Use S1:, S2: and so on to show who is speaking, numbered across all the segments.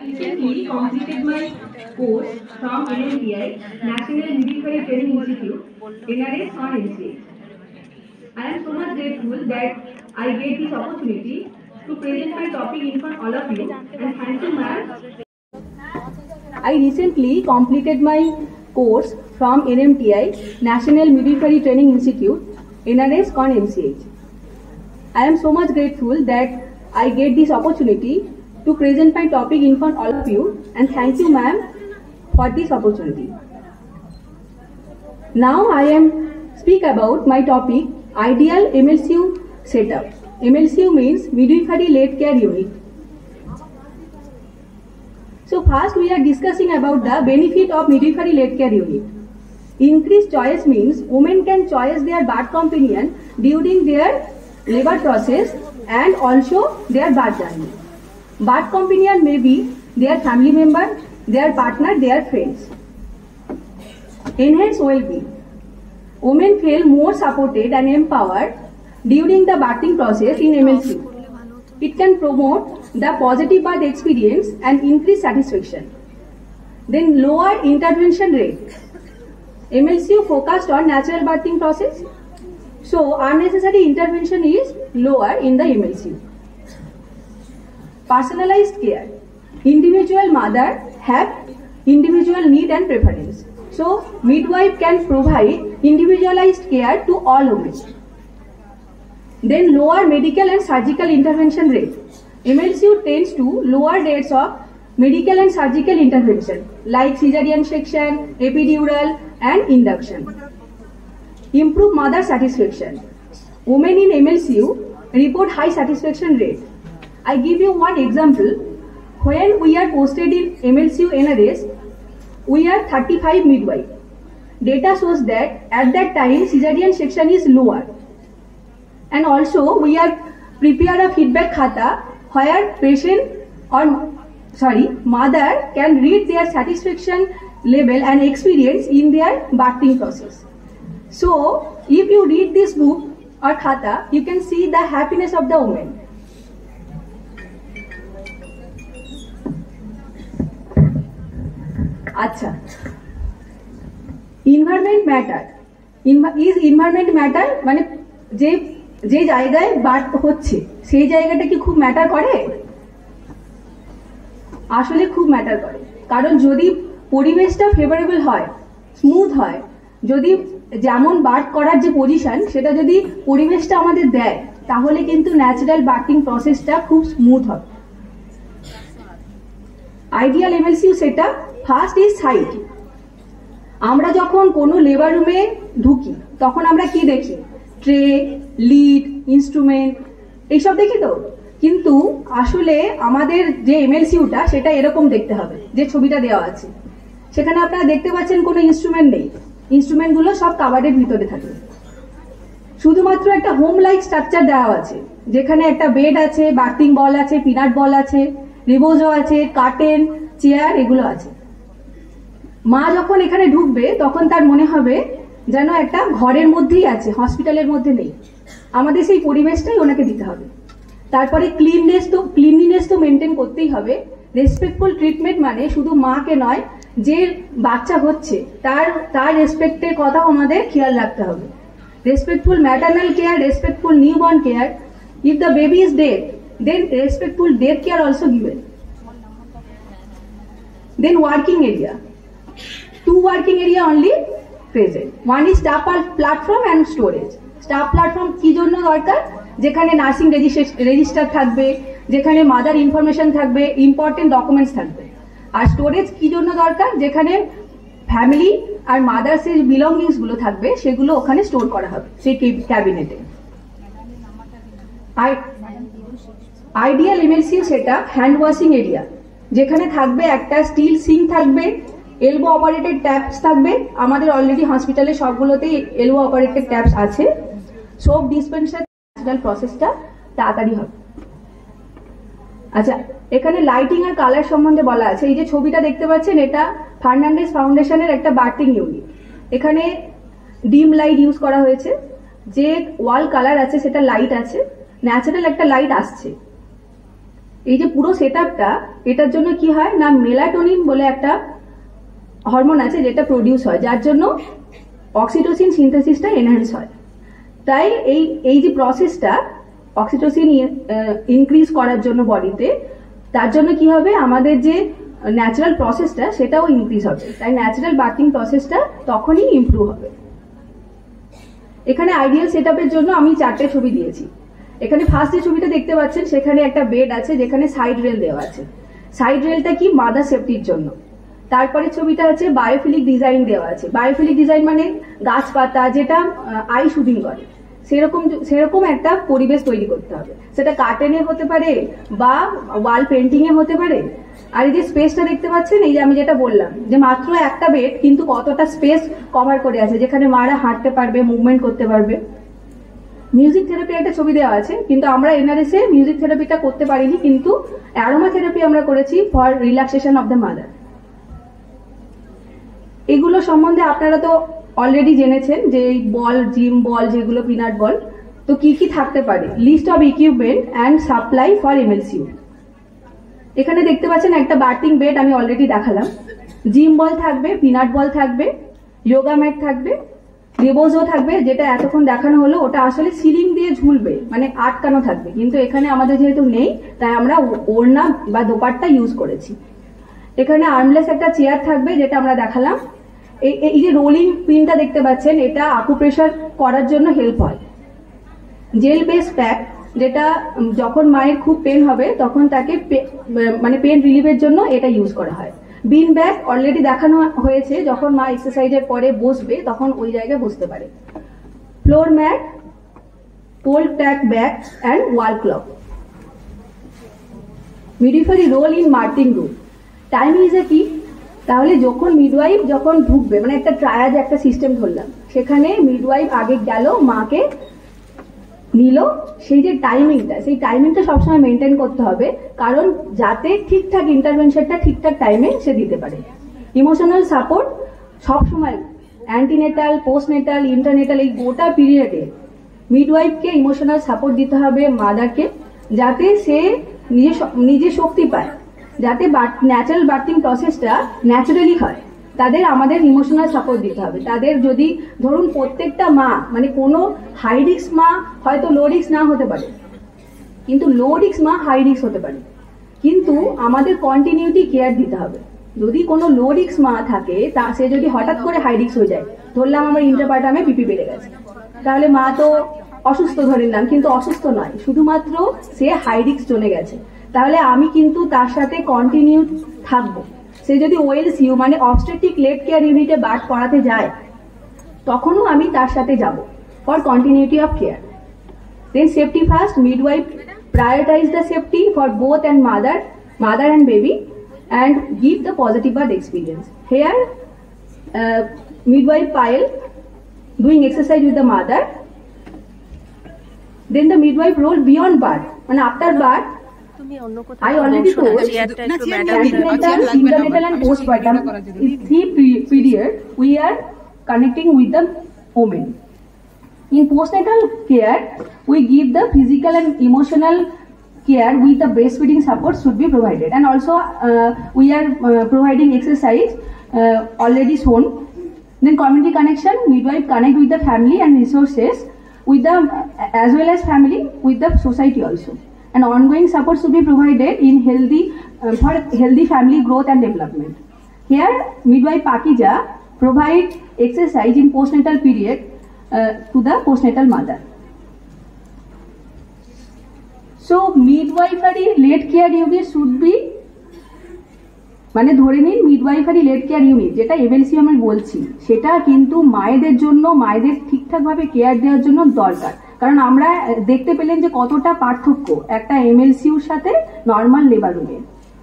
S1: Recently completed my course from NMTI, National Midwifery Training Institute, NRS on NCH. I am so much grateful that I get this opportunity to present my topic in front of all of you, and thank you, ma'am. I recently completed my course from NMTI, National Midwifery Training Institute, NRS on NCH. I am so much grateful that I get this opportunity to present my topic in front of all of you, and thank you, ma'am, for this opportunity. Now I am speak about my topic, ideal MLCU setup. MLCU means midwifery late care unit. So first we are discussing about the benefit of midwifery late care unit. Increased choice means women can choose their birth companion during their labor process and also their birth journey. Birth companion may be their family member, their partner, their friends. Enhance well-being. Women feel more supported and empowered during the birthing process in MLCU. It can promote the positive birth experience and increase satisfaction. Then lower intervention rate. MLCU focused on natural birthing process, so unnecessary intervention is lower in the MLCU. Personalized care. Individual mother have individual need and preference. So midwife can provide individualized care to all women. Then lower medical and surgical intervention rate. MLCU tends to lower rates of medical and surgical intervention like cesarean section, epidural and induction. Improve mother satisfaction. Women in MLCU report high satisfaction rate. I give you one example. When we are posted in MLCU NRS, we are 35 midwife. Data shows that at that time cesarean section is lower. And also we are prepare a feedback khata where patient or mother can read their satisfaction level and experience in their birthing process. So if you read this book or khata, you can see the happiness of the woman. আচ্ছা, environment matter. Is environment matter মানে যে যে জায়গায় birth হচ্ছে সেই জায়গাটা কি খুব ম্যাটার করে? আসলে খুব ম্যাটার করে, কারণ যদি পরিবেশটা ফেভারেবল হয়, স্মুথ হয়, যদি যেমন বার্থ করার যে পজিশন সেটা যদি পরিবেশটা আমাদের দেয়, তাহলে কিন্তু ন্যাচারাল বার্থিং প্রসেসটা খুব স্মুথ হবে। আইডিয়াল এমএলসিউ সেটা ফার্স্ট ইজ সাইট। আমরা যখন কোনো লেবার রুমে ঢুকি তখন আমরা কি দেখি? ট্রে, লিড, ইনস্ট্রুমেন্ট এইসব দেখি তো, কিন্তু আসলে আমাদের যে এমএলসিউটা সেটা এরকম দেখতে হবে যে ছবিটা দেওয়া আছে। সেখানে আপনারা দেখতে পাচ্ছেন কোনো ইনস্ট্রুমেন্ট নেই, ইনস্ট্রুমেন্টগুলো সব কাভার্ডের ভিতরে থাকে। শুধুমাত্র একটা হোম লাইক স্ট্রাকচার দেওয়া আছে, যেখানে একটা বেড আছে, বার্থিং বল আছে, পিনাট বল আছে, রিবোজো আছে, কার্টেন, চেয়ার এগুলো আছে। মা যখন এখানে ঢুকবে তখন তার মনে হবে যেন একটা ঘরের মধ্যেই আছে, হসপিটালের মধ্যে নেই। আমাদের সেই পরিবেশটাই ওনাকে দিতে হবে। তারপরে ক্লিনলিনেস তো মেনটেন করতেই হবে। রেসপেক্টফুল ট্রিটমেন্ট মানে শুধু মাকে নয়, যে বাচ্চা হচ্ছে তার রেসপেক্টের কথাও আমাদের খেয়াল রাখতে হবে। Respectful maternal care, respectful newborn care. If the baby is dead, then respectful death care also given. Then working area. 2 working area only present. One is staff platform and storage. Staff platform কি জন্য দরকার? যেখানে nursing register থাকবে, যেখানে mother information থাকবে, important documents থাকবে। আর storage কি জন্য দরকার? যেখানে ফ্যামিলি আর মাদার্সের বিলঙ্গিংস গুলো থাকবে, সেগুলো ওখানে স্টোর করা হবে সেই ক্যাবিনেটে। আইডিয়াল এমএলসিউ সেটা হ্যান্ড ওয়াশিং এরিয়া, যেখানে থাকবে একটা স্টিল সিঙ্ক থাকবে, এলবো অপারেটেড ট্যাপস থাকবে। আমাদের অলরেডি হসপিটালে সবগুলোতেই এলবো অপারেটেড ট্যাপস আছে। সোপ ডিসপেন্সার, ন্যাচারাল প্রসেসটা তাড়াতাড়ি হবে। আচ্ছা, এখানে লাইটিং আর কালার সম্বন্ধে বলা আছে। এই যে ছবিটা দেখতে পাচ্ছেন, এটা ফার্নান্ডেস ফাউন্ডেশনের একটা বার্থিং ইউনিট। এখানে ডিম লাইট ইউজ করা হয়েছে, যে ওয়াল কালার আছে সেটা লাইট আছে, ন্যাচারাল একটা লাইট আসছে। এই যে পুরো সেটআপটা, এটার জন্য কি হয় না, মেলাটোনিন বলে একটা হরমোন আছে যেটা প্রডিউস হয়, যার জন্য অক্সিটোসিন সিনথেসিসটা এনহ্যান্স হয়। তাই এই যে প্রসেসটা অক্সিটোসিন ইনক্রিজ করার জন্য বডিতে, তার জন্য কি হবে, আমাদের যে ন্যাচারাল প্রসেসটা সেটাও ইনক্রিজ হবে। তাই ন্যাচারাল বার্থিং প্রসেসটা তখনই ইমপ্রুভ হবে। এখানে আইডিয়াল সেটআপের জন্য আমি 4টে ছবি দিয়েছি। এখানে ফার্স্ট যে ছবিটা দেখতে পাচ্ছেন সেখানে একটা বেড আছে যেখানে সাইড রেল দেওয়া আছে। সাইড রেলটা কি, মাদার সেফটির জন্য। তারপরে ছবিটা আছে বায়োফিলিক ডিজাইন দেওয়া আছে। বায়োফিলিক ডিজাইন মানে গাছপাতা, যেটা আই শুধিং করে, সেরকম একটা পরিবেশ তৈরি করতে হবে। সেটা কার্টেনে হতে পারে বা ওয়াল পেন্টিং এ হতে পারে। আর এই যে স্পেসটা দেখতে পাচ্ছেন, এই যে আমি যেটা বললাম যে মাত্র একটা বেড কিন্তু কতটা স্পেস কভার করে আছে, যেখানে মারা হাঁটতে পারবে, মুভমেন্ট করতে পারবে। মিউজিক থেরাপির একটা ছবি দেওয়া আছে, কিন্তু আমরা এনআরএসে মিউজিক থেরাপিটা করতে পারিনি, কিন্তু অ্যারোমা থেরাপি আমরা করেছি for relaxation of the mother. এগুলো সম্বন্ধে আপনারা তো অলরেডি জেনেছেন যে বল, জিম বল, যেগুলো পিনাট বল, তো কি কি থাকতে পারে, list of equipment and supply for MLCU. এখানে দেখতে পাচ্ছেন একটা বার্থিং বেড আমি অলরেডি দেখালাম। জিম বল থাকবে, পিনাট বল থাকবে, যোগা ম্যাট থাকবে, রেবোজও থাকবে, যেটা এতক্ষণ দেখানো হলো ওটা আসলে সিলিং দিয়ে ঝুলবে, মানে আটকানো থাকবে, কিন্তু এখানে আমাদের যেহেতু নেই তাই আমরা ওড়না বা দোপাট্টা ইউজ করেছি। এখানে আর্মলেস একটা চেয়ার থাকবে যেটা আমরা দেখালাম। এই যে রোলিং পিনটা দেখতে পাচ্ছেন, এটা আকুপ্রেশার করার জন্য হেল্প হয়। জেল বেস প্যাক, যেটা যখন মায়ের খুব পেন হবে তখন তাকে মানে পেন রিলিফের জন্য এটা ইউজ করা হয়। বিন ব্যাগ অলরেডি দেখানো হয়েছে, যখন মা এক্সারসাইজের পরে বসবে তখন ওই জায়গায় বসতে পারে। Floor mat, cold pack bag and wall clock. Midwifery role in birthing room. Time is a কি, তাহলে যখন মিডওয়াইফ যখন ঢুকবে, মানে একটা ট্রায়াজ একটা সিস্টেম ধরলাম, সেখানে মিডওয়াইফ আগে গেল, মাকে নিল, সেই যে টাইমিংটা, সেই টাইমিংটা সবসময় মেনটেন করতে হবে, কারণ যাতে ঠিকঠাক ইন্টারভেনশনটা ঠিকঠাক টাইমে সে দিতে পারে। ইমোশনাল সাপোর্ট সবসময়, অ্যান্টিনেটাল, পোস্টনেটাল, ইন্টারনেটাল, এই গোটা পিরিয়ডে মিডওয়াইফকে ইমোশনাল সাপোর্ট দিতে হবে মাদারকে, যাতে সে নিজে শক্তি পায়, যাতে ন্যাচারাল বার্থিং প্রসেসটা ন্যাচারালি হয়। তাদের আমাদের ইমোশনাল সাপোর্ট দিতে হবে। তাদের যদি ধরুন প্রত্যেকটা মা, মানে কোনো হাই রিস্ক মা হয়তো লো রিস্ক না হতে পারে, কিন্তু লো রিস্ক মা হাই রিস্ক হতে পারে, কিন্তু আমাদের কন্টিনিউটি কেয়ার দিতে হবে। যদি কোনো লো রিস্ক মা থাকে, তা সে যদি হঠাৎ করে হাই রিস্ক হয়ে যায়, ধরলাম আমার ইন্টারপার্টামে বিপি বেড়ে গেছে, তাহলে মা তো অসুস্থ ধরে নিলাম, কিন্তু অসুস্থ নয়, শুধুমাত্র সে হাই রিস্ক চলে গেছে, তাহলে আমি কিন্তু তার সাথে কন্টিনিউ থাকবো। সে যদি ওএলসিউ মানে অবস্টেট্রিক লেট কেয়ার ইউনিটে বার্থ করাতে যায়, তখনও আমি তার সাথে যাব for continuity of care. Then safety first, midwife prioritize the safety for both and mother and baby, and give the positive birth experience. Here midwife Payal doing exercise with the mother. Then the midwife role beyond birth, and after birth I already told antenatal and postpartum is 3 period we are connecting with the woman. In postnatal care, we give the physical and emotional care with the breastfeeding support should be provided, and also we are providing exercise already shown. Then community connection, midwife connect with the family and resources with the as well as family with the society also, and ongoing support should be provided in for healthy family growth and development. Here midwife Pakija provide exercise in postnatal period to the postnatal mother. So midwifery late care unit should be, মানে ধরে নিন midwifery late care unit যেটা MLC আমি বলছি, সেটা কিন্তু মায়েদের জন্য, মায়েদের ঠিকঠাকভাবে কেয়ার দেওয়ার জন্য দরকার। কারণ আমরা দেখতে পেলেন যে কতটা পার্থক্য একটা এমএলসিউর সাথে নর্মাল লেবার রুমে,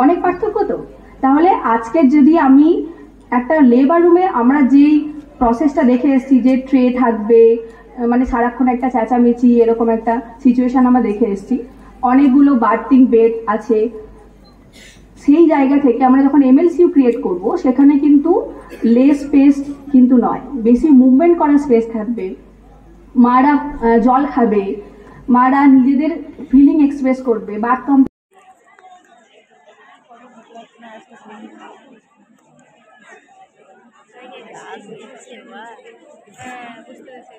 S1: অনেক পার্থক্য। তো তাহলে আজকে যদি আমি একটা লেবার রুমে আমরা যেই প্রসেসটা দেখে এসেছি, যে ট্রে থাকবে, মানে সারাক্ষণ একটা চেঁচামেচি, এরকম একটা সিচুয়েশন আমরা দেখে এসেছি, অনেকগুলো বার্থিং বেড আছে, সেই জায়গা থেকে আমরা যখন এমএলসিউ ক্রিয়েট করব, সেখানে কিন্তু লেস স্পেস কিন্তু নয়, বেশি মুভমেন্ট করার স্পেস থাকবে। মারা জল খাবে, মারা নিজেদের ফিলিং এক্সপ্রেস করবে, বাথরুম
S2: হ্যাঁ বুঝতে পেরেছি।